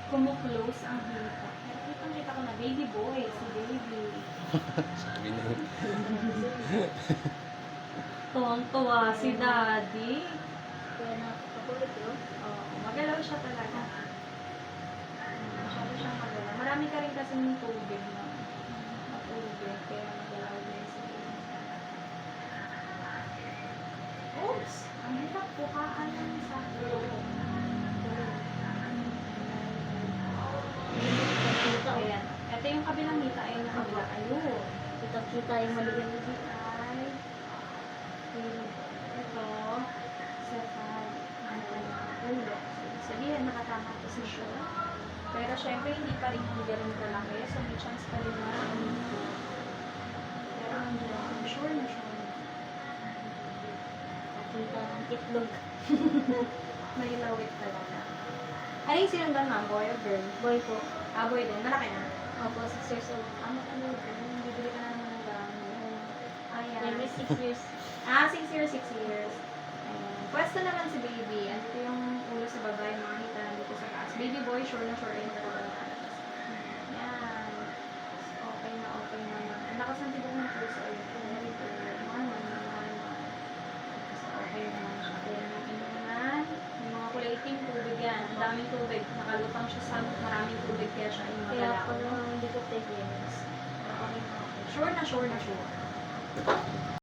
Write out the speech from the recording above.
Kumuklose ang hita. Kita ko na, baby boy, si baby. Sabi na. Tuwang-tuwa si daddy. Kaya nakakulit yun. Oo, magalaw siya talaga. Masyado siyang magalaw. Marami ka rin kasi ng tubig na matubig, kaya magalaw din siya. Oops! Ang hirap bukaan ng sakto. Ayan. Ito yung kabilang hita ay yung kabila. Ayun. Kita-kita yung maliit-liit. Ay. Ito. Sa ulo. Sabihin, nakatama ang posisyon. Pero syempre, hindi pa rin ganun kalaki. So, may chance pa rin na umito. Pero I'm sure na siya. Kita ng itlog. May lawit talaga. Ano yung sinundan, ma'am? Boy or girl? Boy po. Ah, boy din. Malaki na. Opo, 6 years old. Ano ka na? Bibili ka na naman ng gamit. Ayan. Maybe 6 years. Ah, 6 years, 6 years. Ayan. Pwesto naman si baby. Andito yung ulo sa baba, yung mga hita nandito sa taas. Baby boy, sure na sure ayun talaga. Ayan. Okay na, okay na. Ang lakas ng tibok ng puso. Ayun. Very good. Normal. So, okay naman siya. Ayan yung inuman. Yung mga kulay itim, tubig yan. Ang daming tubig. Nakalutang siya sa maraming tubig kaya siya yung Kaya magalaw. pala hindi ko take years. Okay na, okay. Sure na, sure na, sure.